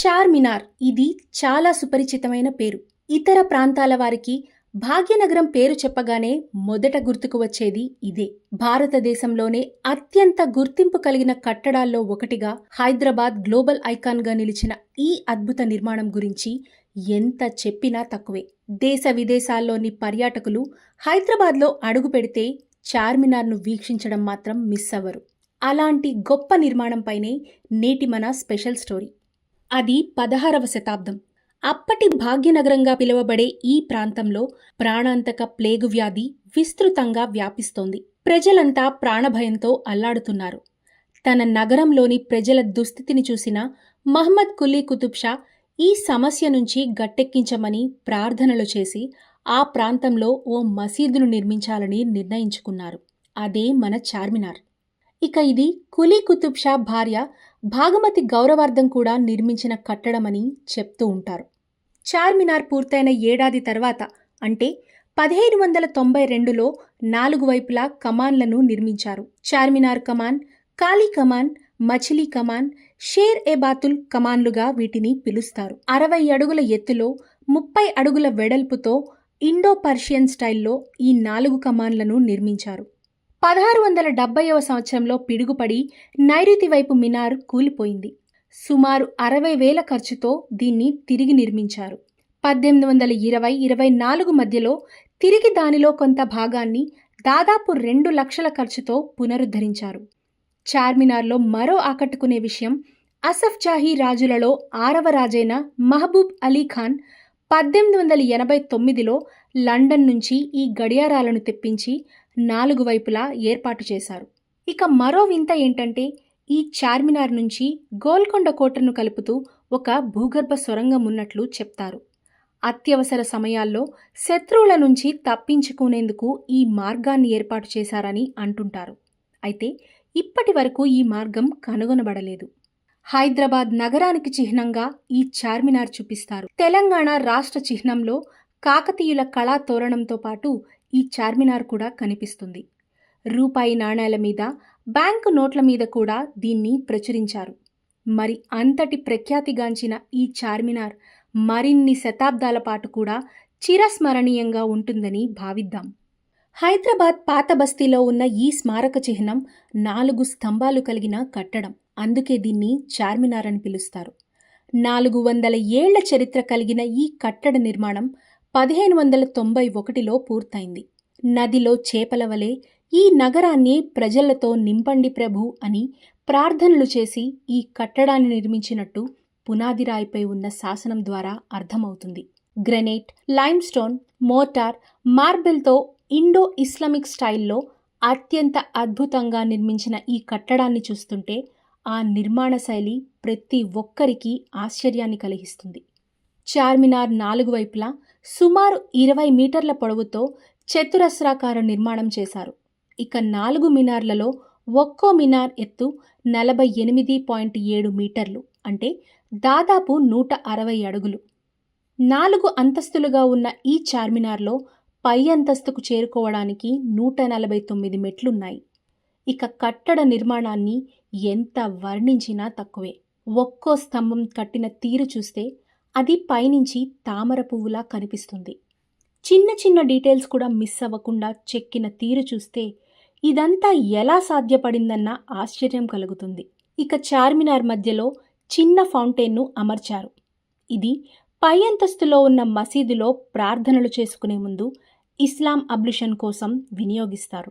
చార్మినార్ ఇది చాలా సుపరిచితమైన పేరు. ఇతర ప్రాంతాల వారికి భాగ్యనగరం పేరు చెప్పగానే మొదట గుర్తుకు వచ్చేది ఇదే. భారతదేశంలోనే అత్యంత గుర్తింపు కలిగిన కట్టడాల్లో ఒకటిగా హైదరాబాద్ గ్లోబల్ ఐకాన్గా నిలిచిన ఈ అద్భుత నిర్మాణం గురించి ఎంత చెప్పినా తక్కువే. దేశ విదేశాల్లోని పర్యాటకులు హైదరాబాద్లో అడుగు పెడితే చార్మినార్ను వీక్షించడం మాత్రం మిస్ అవ్వరు. అలాంటి గొప్ప నిర్మాణంపైనే నేటి మన స్పెషల్ స్టోరీ. అది 16వ శతాబ్దం. అప్పటి భాగ్యనగరంగా పిలువబడే ఈ ప్రాంతంలో ప్రాణాంతక ప్లేగు వ్యాధి విస్తృతంగా వ్యాపిస్తోంది. ప్రజలంతా ప్రాణభయంతో అల్లాడుతున్నారు. తన నగరంలోని ప్రజల దుస్థితిని చూసిన మహ్మద్ కులీ కుతుబ్ షా ఈ సమస్య నుంచి గట్టెక్కించమని ప్రార్థనలు చేసి ఆ ప్రాంతంలో ఓ మసీదును నిర్మించాలని నిర్ణయించుకున్నారు. అదే మన చార్మినార్. ఇక ఇది కులీ కుతుబ్ షా భార్య భాగమతి గౌరవార్థం కూడా నిర్మించిన కట్టడమని చెప్తూ ఉంటారు. చార్మినార్ పూర్తయిన ఏడాది తర్వాత అంటే 1592లో 4 వైపులా కమాన్లను నిర్మించారు. చార్మినార్ కమాన్, కాళీ కమాన్, మచిలీ కమాన్, షేర్ ఏ బాతుల్ కమాన్లుగా వీటిని పిలుస్తారు. 60 అడుగుల ఎత్తులో 30 అడుగుల వెడల్పుతో ఇండో పర్షియన్ స్టైల్లో ఈ 4 కమాన్లను నిర్మించారు. 1670వ సంవత్సరంలో పిడుగుపడి నైరుతి వైపు మినార్ కూలిపోయింది. సుమారు 60,000 ఖర్చుతో దీన్ని తిరిగి నిర్మించారు. 1820-24 మధ్యలో తిరిగి దానిలో కొంత భాగాన్ని దాదాపు 2 లక్షల ఖర్చుతో పునరుద్ధరించారు. చార్మినార్లో మరో ఆకట్టుకునే విషయం అసఫ్ జాహీ రాజులలో 6వ రాజైన మహబూబ్ అలీ ఖాన్ 1889లో లండన్ నుంచి ఈ గడియారాలను తెప్పించి 4 వైపులా ఏర్పాటు చేశారు. ఇక మరో వింత ఏంటంటే ఈ చార్మినార్ నుంచి గోల్కొండ కోటను కలుపుతూ ఒక భూగర్భ సొరంగం ఉన్నట్లు చెప్తారు. అత్యవసర సమయాల్లో శత్రువుల నుంచి తప్పించుకునేందుకు ఈ మార్గాన్ని ఏర్పాటు చేశారని అంటుంటారు. అయితే ఇప్పటి వరకు ఈ మార్గం కనుగొనబడలేదు. హైదరాబాద్ నగరానికి చిహ్నంగా ఈ చార్మినార్ చూపిస్తారు. తెలంగాణ రాష్ట్ర చిహ్నంలో కాకతీయుల కళా తోరణంతో పాటు ఈ చార్మినార్ కూడా కనిపిస్తుంది. రూపాయి నాణేల మీద, బ్యాంకు నోట్ల మీద కూడా దీన్ని ప్రచురించారు. మరి అంతటి ప్రఖ్యాతిగాంచిన ఈ చార్మినార్ మరిన్ని శతాబ్దాల పాటు కూడా చిరస్మరణీయంగా ఉంటుందని భావిద్దాం. హైదరాబాద్ పాత బస్తీలో ఉన్న ఈ స్మారక చిహ్నం 4 స్తంభాలు కలిగిన కట్టడం. అందుకే దీన్ని చార్మినార్ అని పిలుస్తారు. 400 ఏళ్ల చరిత్ర కలిగిన ఈ కట్టడ నిర్మాణం 1591లో పూర్తయింది. నదిలో చేపల వలె ఈ నగరాన్ని ప్రజలతో నింపండి ప్రభు అని ప్రార్థనలు చేసి ఈ కట్టడాన్ని నిర్మించినట్టు పునాదిరాయిపై ఉన్న శాసనం ద్వారా అర్థమవుతుంది. గ్రెనైట్, లైమ్స్టోన్, మోటార్, మార్బెల్తో ఇండో ఇస్లామిక్ స్టైల్లో అత్యంత అద్భుతంగా నిర్మించిన ఈ కట్టడాన్ని చూస్తుంటే ఆ నిర్మాణ శైలి ప్రతి ఒక్కరికి ఆశ్చర్యాన్ని కలిగిస్తుంది. చార్మినార్ 4 వైపులా సుమారు 20 మీటర్ల పొడవుతో చతురస్రాకార నిర్మాణం చేశారు. ఇక 4 మినార్లలో ఒక్కో మినార్ ఎత్తు 48.7 మీటర్లు అంటే దాదాపు 160 అడుగులు. 4 అంతస్తులుగా ఉన్న ఈ చార్మినార్లో పై అంతస్తుకు చేరుకోవడానికి 149 మెట్లున్నాయి. ఇక కట్టడ నిర్మాణాన్ని ఎంత వర్ణించినా తక్కువే. ఒక్కో స్తంభం కట్టిన తీరు చూస్తే అది పైనుంచి తామర పువ్వులా కనిపిస్తుంది. చిన్న చిన్న డీటెయిల్స్ కూడా మిస్ అవ్వకుండా చెక్కిన తీరు చూస్తే ఇదంతా ఎలా సాధ్యపడిందన్న ఆశ్చర్యం కలుగుతుంది. ఇక చార్మినార్ మధ్యలో చిన్న ఫౌంటైన్ను అమర్చారు. ఇది పై అంతస్తులో ఉన్న మసీదులో ప్రార్థనలు చేసుకునే ముందు ఇస్లాం అబ్లుషన్ కోసం వినియోగిస్తారు.